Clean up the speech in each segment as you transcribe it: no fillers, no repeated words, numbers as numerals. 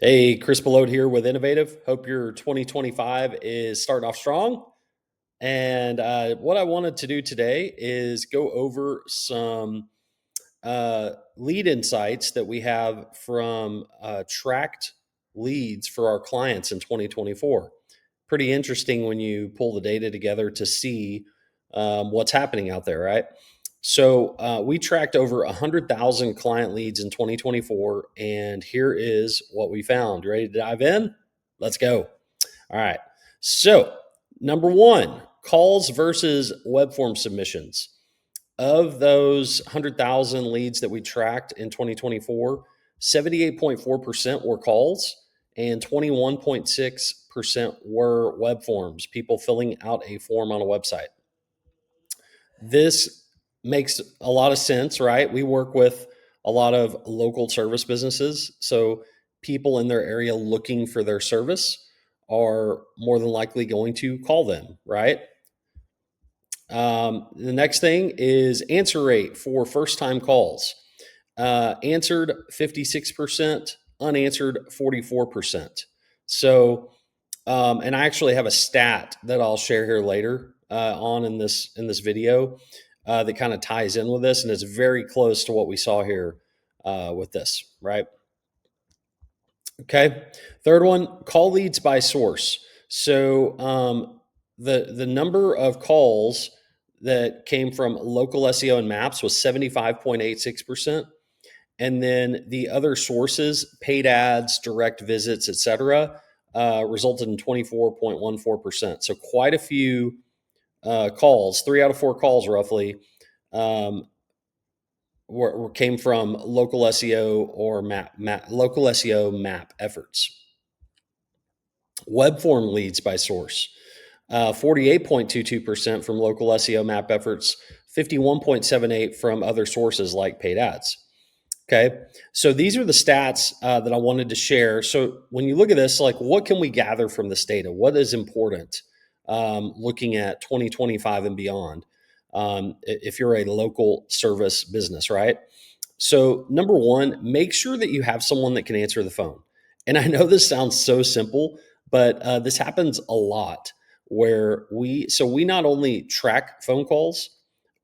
Hey, Chris Belote here with Innovative. Hope your 2025 is starting off strong. And what I wanted to do today is go over some lead insights that we have from tracked leads for our clients in 2024. Pretty interesting when you pull the data together to see what's happening out there, right? So we tracked over 100,000 client leads in 2024, and here is what we found. You ready to dive in? Let's go. All right. So, number one, calls versus web form submissions. Of those 100,000 leads that we tracked in 2024, 78.4% were calls and 21.6% were web forms, people filling out a form on a website. This makes a lot of sense, right? We work with a lot of local service businesses. So people in their area looking for their service are more than likely going to call them, right? The next thing is answer rate for first time calls. Answered 56%, unanswered 44%. So, and I actually have a stat that I'll share here later on in this video that kind of ties in with this, and it's very close to what we saw here with this, right? Okay. Third one, call leads by source. So the number of calls that came from local SEO and maps was 75.86%. And then the other sources, paid ads, direct visits, etc., resulted in 24.14%. So quite a few calls, 3 out of 4 calls roughly, came from local SEO or local SEO map efforts. Web form leads by source, 48.22% from local SEO map efforts, 51.78 from other sources like paid ads. Okay, so these are the stats that I wanted to share. So when you look at this, like, what can we gather from this data? What is important looking at 2025 and beyond? If you're a local service business, right? So number one, make sure that you have someone that can answer the phone. And I know this sounds so simple, but this happens a lot where we not only track phone calls,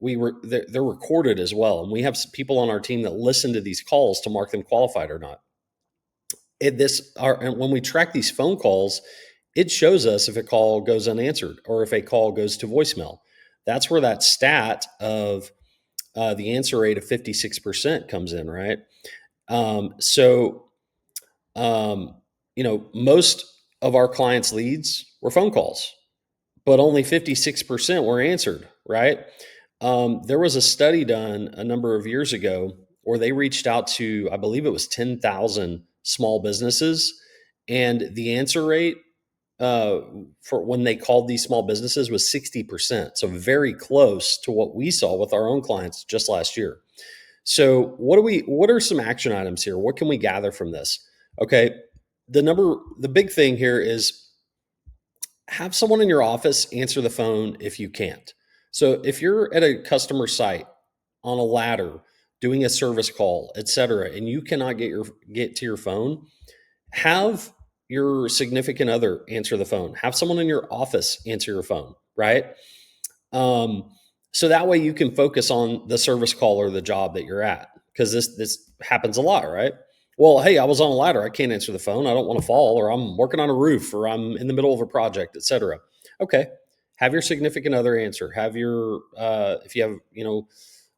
they're recorded as well, and we have people on our team that listen to these calls to mark them qualified or not. And when we track these phone calls, it shows us if a call goes unanswered or if a call goes to voicemail. That's where that stat of the answer rate of 56% comes in, right? So, most of our clients' leads were phone calls, but only 56% were answered, right? There was a study done a number of years ago where they reached out to, I believe it was 10,000 small businesses, and the answer rate for when they called these small businesses was 60%. So very close to what we saw with our own clients just last year. So what are some action items here? What can we gather from this? Okay. The big thing here is have someone in your office answer the phone if you can't. So if you're at a customer site on a ladder doing a service call, et cetera, and you cannot get to your phone, have your significant other answer the phone. Have someone in your office answer your phone, right? So that way you can focus on the service call or the job that you're at, because this happens a lot, right? Well, hey, I was on a ladder. I can't answer the phone. I don't want to fall, or I'm working on a roof, or I'm in the middle of a project, et cetera. Okay, have your significant other answer. Have your if you have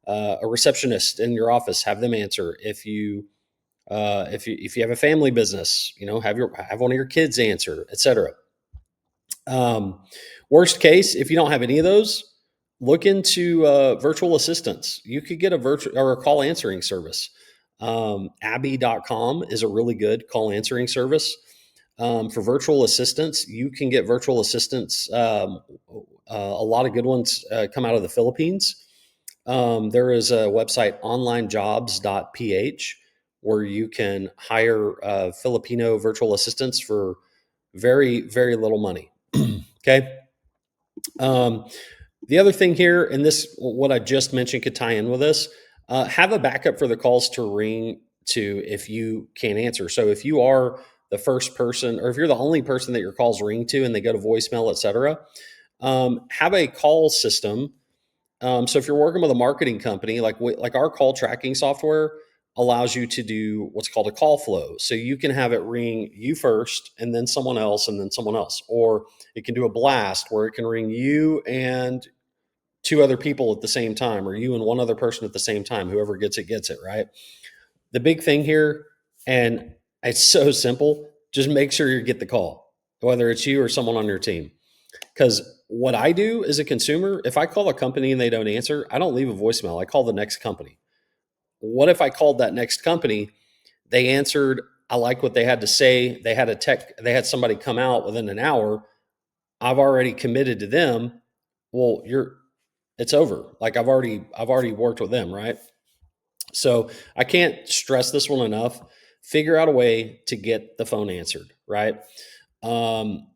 a receptionist in your office, have them answer. If you have a family business, have one of your kids answer, et cetera. Worst case, if you don't have any of those, look into virtual assistants. You could get a virtual or a call answering service. Abby.com is a really good call answering service. For virtual assistants, you can get virtual assistants. A lot of good ones come out of the Philippines. There is a website, onlinejobs.ph, where you can hire Filipino virtual assistants for very, very little money. Okay. The other thing here, and this, what I just mentioned could tie in with this, have a backup for the calls to ring to if you can't answer. So if you are the first person, or if you're the only person that your calls ring to and they go to voicemail, et cetera, have a call system. So if you're working with a marketing company, like our call tracking software allows you to do what's called a call flow. So you can have it ring you first and then someone else and then someone else. Or it can do a blast where it can ring you and two other people at the same time, or you and one other person at the same time. Whoever gets it, right? The big thing here, and it's so simple, just make sure you get the call, whether it's you or someone on your team. Because what I do as a consumer, if I call a company and they don't answer, I don't leave a voicemail. I call the next company. What if I called that next company? They answered. I like what they had to say. They had somebody come out within an hour. I've already committed to them. Well, it's over. Like I've already worked with them, right? So I can't stress this one enough. Figure out a way to get the phone answered, right? Um,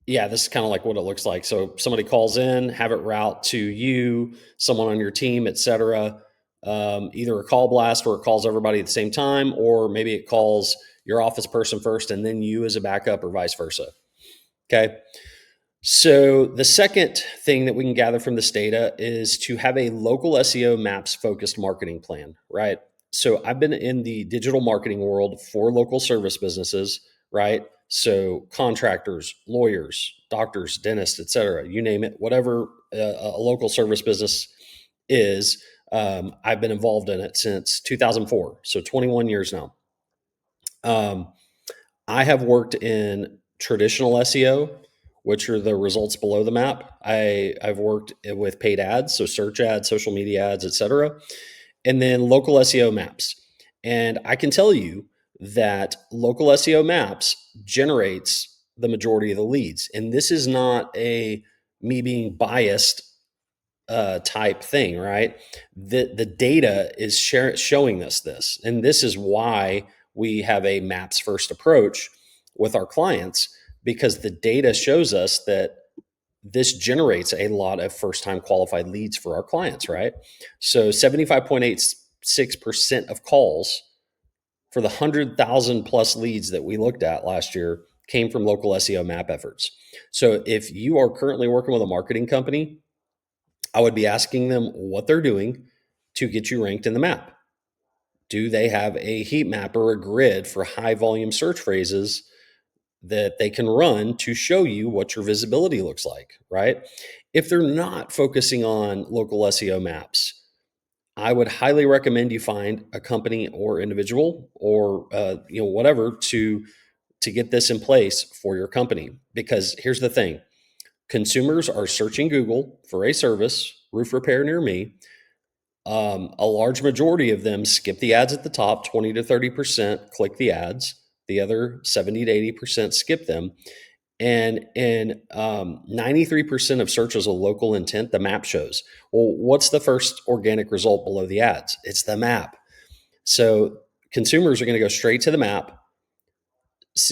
yeah, this is kind of like what it looks like. So somebody calls in, have it route to you, someone on your team, et cetera. Either a call blast or it calls everybody at the same time, or maybe it calls your office person first and then you as a backup, or vice versa. Okay. So the second thing that we can gather from this data is to have a local SEO maps focused marketing plan, right? So I've been in the digital marketing world for local service businesses, right? So contractors, lawyers, doctors, dentists, et cetera, you name it, whatever a local service business is, I've been involved in it since 2004. So 21 years now. Um, I have worked in traditional SEO, which are the results below the map. I've worked with paid ads, so search ads, social media ads, et cetera, and then local SEO maps. And I can tell you that local SEO maps generates the majority of the leads. And this is not a me being biased type thing, right? The data is showing us this, and this is why we have a maps first approach with our clients, because the data shows us that this generates a lot of first time qualified leads for our clients, right? So 75.86% of calls for the 100,000 plus leads that we looked at last year came from local SEO map efforts. So if you are currently working with a marketing company, I would be asking them what they're doing to get you ranked in the map. Do they have a heat map or a grid for high volume search phrases that they can run to show you what your visibility looks like, right? If they're not focusing on local SEO maps, I would highly recommend you find a company or individual or whatever to get this in place for your company. Because here's the thing: consumers are searching Google for a service, roof repair near me. A large majority of them skip the ads at the top, 20 to 30% click the ads. The other 70 to 80% skip them. And in 93% of searches of local intent, the map shows. Well, what's the first organic result below the ads? It's the map. So consumers are going to go straight to the map,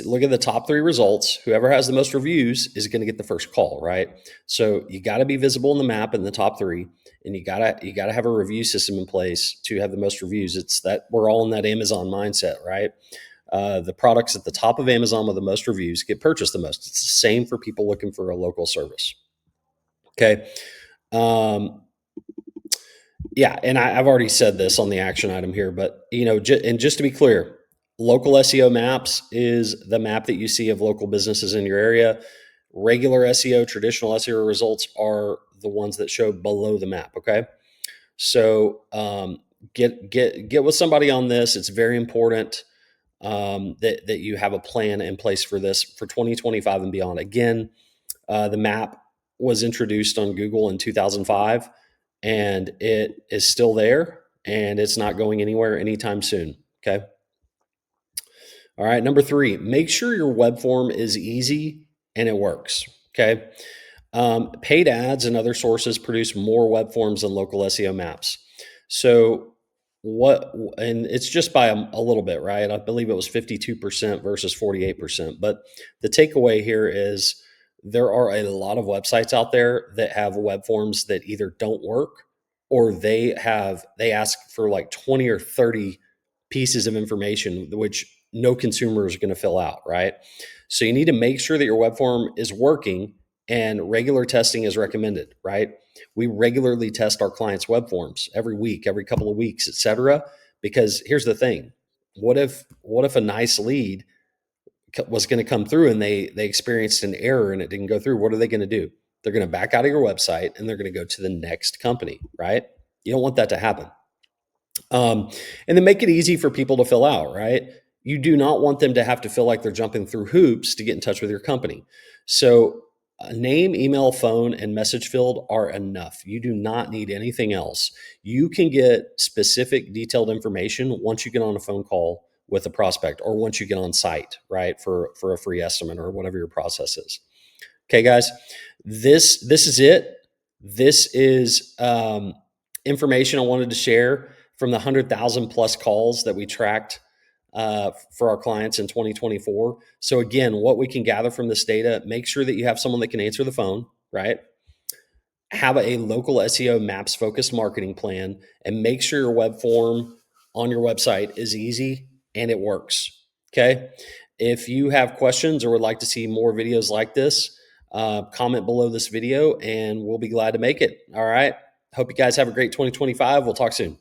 look at the top three results. Whoever has the most reviews is going to get the first call, right? So you got to be visible in the map in the top three, and you gotta have a review system in place to have the most reviews. It's that we're all in that Amazon mindset, right? The products at the top of Amazon with the most reviews get purchased the most. It's the same for people looking for a local service. Okay. Um, yeah, and I've already said this on the action item here, but and just to be clear, local SEO maps is the map that you see of local businesses in your area. Regular SEO, traditional SEO results are the ones that show below the map. Okay, so get with somebody on this. It's very important that you have a plan in place for this for 2025 and beyond. Again, the map was introduced on Google in 2005, and it is still there, and it's not going anywhere anytime soon. Okay. All right. Number three, make sure your web form is easy and it works. Okay. Paid ads and other sources produce more web forms than local SEO maps. So and it's just by a little bit, right? I believe it was 52% versus 48%. But the takeaway here is there are a lot of websites out there that have web forms that either don't work, or they ask for like 20 or 30 pieces of information, which no consumer is going to fill out, right? So you need to make sure that your web form is working, and regular testing is recommended, right? We regularly test our clients' web forms every week, every couple of weeks, etc. Because here's the thing: what if a nice lead was going to come through and they experienced an error and it didn't go through? What are they going to do? They're going to back out of your website and they're going to go to the next company, right? You don't want that to happen. And then make it easy for people to fill out, right? You do not want them to have to feel like they're jumping through hoops to get in touch with your company. So, name, email, phone, and message field are enough. You do not need anything else. You can get specific, detailed information once you get on a phone call with a prospect, or once you get on site, right, for a free estimate or whatever your process is. Okay, guys, this is it. This is information I wanted to share from the 100,000 plus calls that we tracked for our clients in 2024. So again, what we can gather from this data: make sure that you have someone that can answer the phone, right? Have a local SEO maps focused marketing plan, and make sure your web form on your website is easy and it works. Okay. If you have questions or would like to see more videos like this, comment below this video and we'll be glad to make it. All right. Hope you guys have a great 2025. We'll talk soon.